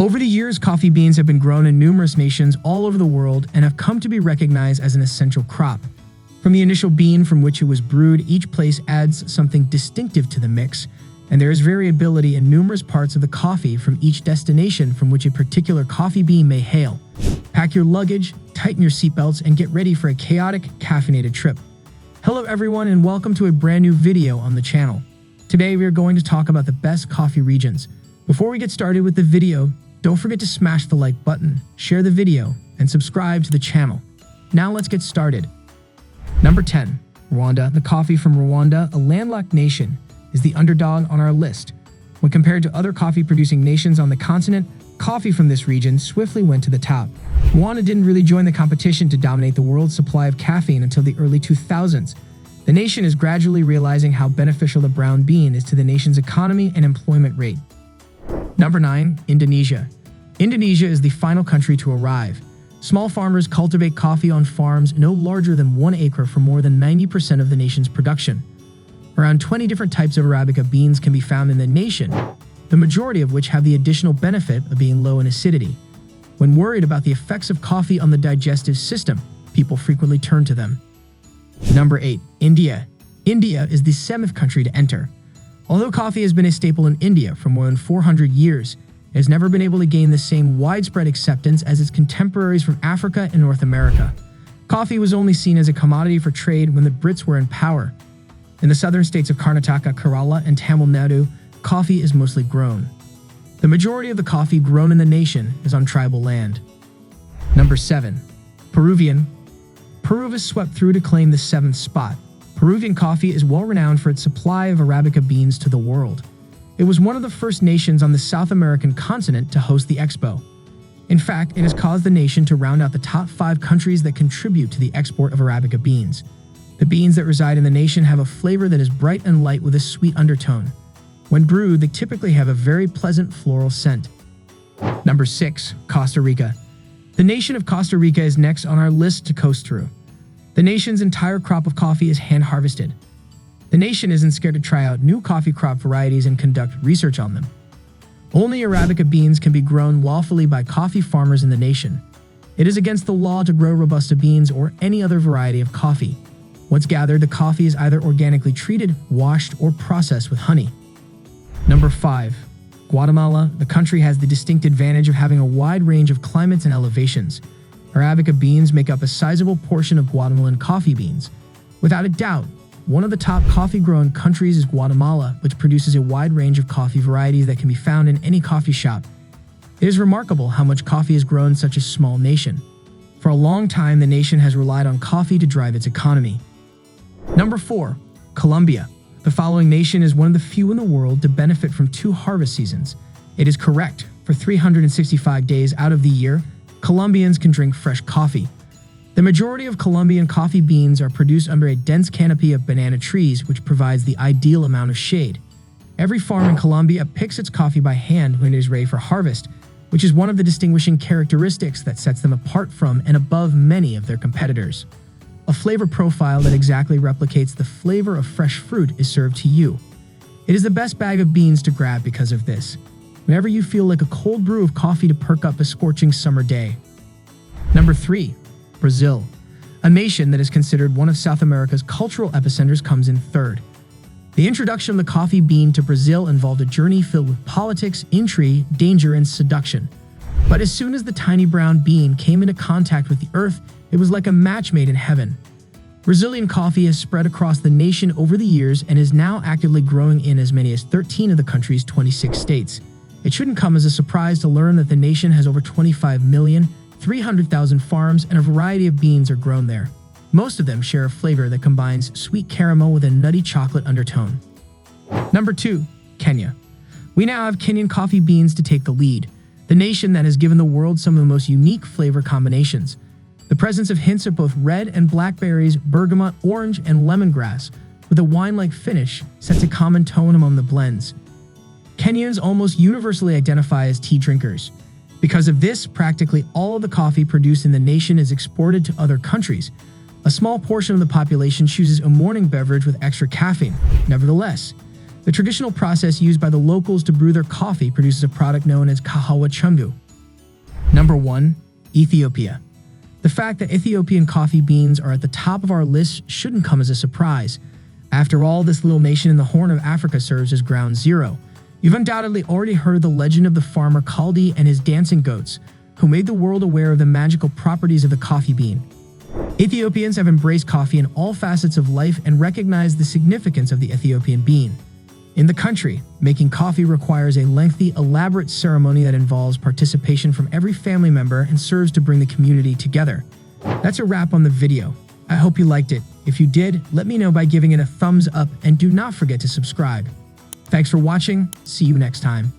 Over the years, coffee beans have been grown in numerous nations all over the world and have come to be recognized as an essential crop. From the initial bean from which it was brewed, each place adds something distinctive to the mix, and there is variability in numerous parts of the coffee from each destination from which a particular coffee bean may hail. Pack your luggage, tighten your seatbelts, and get ready for a chaotic, caffeinated trip. Hello everyone, and welcome to a brand new video on the channel. Today we are going to talk about the best coffee regions. Before we get started with the video, don't forget to smash the like button, share the video, and subscribe to the channel. Now let's get started. Number 10. Rwanda. The coffee from Rwanda, a landlocked nation, is the underdog on our list. When compared to other coffee-producing nations on the continent, coffee from this region swiftly went to the top. Rwanda didn't really join the competition to dominate the world's supply of caffeine until the early 2000s. The nation is gradually realizing how beneficial the brown bean is to the nation's economy and employment rate. Number 9. Indonesia. Indonesia is the final country to arrive. Small farmers cultivate coffee on farms no larger than 1 acre for more than 90% of the nation's production. Around 20 different types of Arabica beans can be found in the nation, the majority of which have the additional benefit of being low in acidity. When worried about the effects of coffee on the digestive system, people frequently turn to them. Number 8. India. India is the 7th country to enter. Although coffee has been a staple in India for more than 400 years, it has never been able to gain the same widespread acceptance as its contemporaries from Africa and North America. Coffee was only seen as a commodity for trade when the Brits were in power. In the southern states of Karnataka, Kerala, and Tamil Nadu, coffee is mostly grown. The majority of the coffee grown in the nation is on tribal land. Number 7. Peruvian. Peru has swept through to claim the 7th spot. Peruvian coffee is well renowned for its supply of Arabica beans to the world. It was one of the first nations on the South American continent to host the expo. In fact, it has caused the nation to round out the top 5 countries that contribute to the export of Arabica beans. The beans that reside in the nation have a flavor that is bright and light with a sweet undertone. When brewed, they typically have a very pleasant floral scent. Number 6. Costa Rica. The nation of Costa Rica is next on our list to coast through. The nation's entire crop of coffee is hand-harvested. The nation isn't scared to try out new coffee crop varieties and conduct research on them. Only Arabica beans can be grown lawfully by coffee farmers in the nation. It is against the law to grow Robusta beans or any other variety of coffee. Once gathered, the coffee is either organically treated, washed, or processed with honey. Number 5. Guatemala. The country has the distinct advantage of having a wide range of climates and elevations. Arabica beans make up a sizable portion of Guatemalan coffee beans. Without a doubt, one of the top coffee-growing countries is Guatemala, which produces a wide range of coffee varieties that can be found in any coffee shop. It is remarkable how much coffee is grown in such a small nation. For a long time, the nation has relied on coffee to drive its economy. Number 4. Colombia. The following nation is one of the few in the world to benefit from 2 harvest seasons. It is correct. For 365 days out of the year, Colombians can drink fresh coffee. The majority of Colombian coffee beans are produced under a dense canopy of banana trees, which provides the ideal amount of shade. Every farm in Colombia picks its coffee by hand when it is ready for harvest, which is one of the distinguishing characteristics that sets them apart from and above many of their competitors. A flavor profile that exactly replicates the flavor of fresh fruit is served to you. It is the best bag of beans to grab because of this, whenever you feel like a cold brew of coffee to perk up a scorching summer day. Number 3. Brazil. A nation that is considered one of South America's cultural epicenters comes in 3rd. The introduction of the coffee bean to Brazil involved a journey filled with politics, intrigue, danger, and seduction. But as soon as the tiny brown bean came into contact with the earth, it was like a match made in heaven. Brazilian coffee has spread across the nation over the years and is now actively growing in as many as 13 of the country's 26 states. It shouldn't come as a surprise to learn that the nation has over 25,300,000 farms and a variety of beans are grown there. Most of them share a flavor that combines sweet caramel with a nutty chocolate undertone. Number 2. Kenya. We now have Kenyan coffee beans to take the lead, the nation that has given the world some of the most unique flavor combinations. The presence of hints of both red and blackberries, bergamot, orange, and lemongrass, with a wine-like finish, sets a common tone among the blends. Kenyans almost universally identify as tea drinkers. Because of this, practically all of the coffee produced in the nation is exported to other countries. A small portion of the population chooses a morning beverage with extra caffeine. Nevertheless, The traditional process used by the locals to brew their coffee produces a product known as kahawa chungu. Number 1. Ethiopia. The fact that Ethiopian coffee beans are at the top of our list shouldn't come as a surprise. After all, this little nation in the Horn of Africa serves as ground zero. You've undoubtedly already heard the legend of the farmer Kaldi and his dancing goats, who made the world aware of the magical properties of the coffee bean. Ethiopians have embraced coffee in all facets of life and recognize the significance of the Ethiopian bean. In the country, making coffee requires a lengthy, elaborate ceremony that involves participation from every family member and serves to bring the community together. That's a wrap on the video. I hope you liked it. If you did, let me know by giving it a thumbs up and do not forget to subscribe. Thanks for watching. See you next time.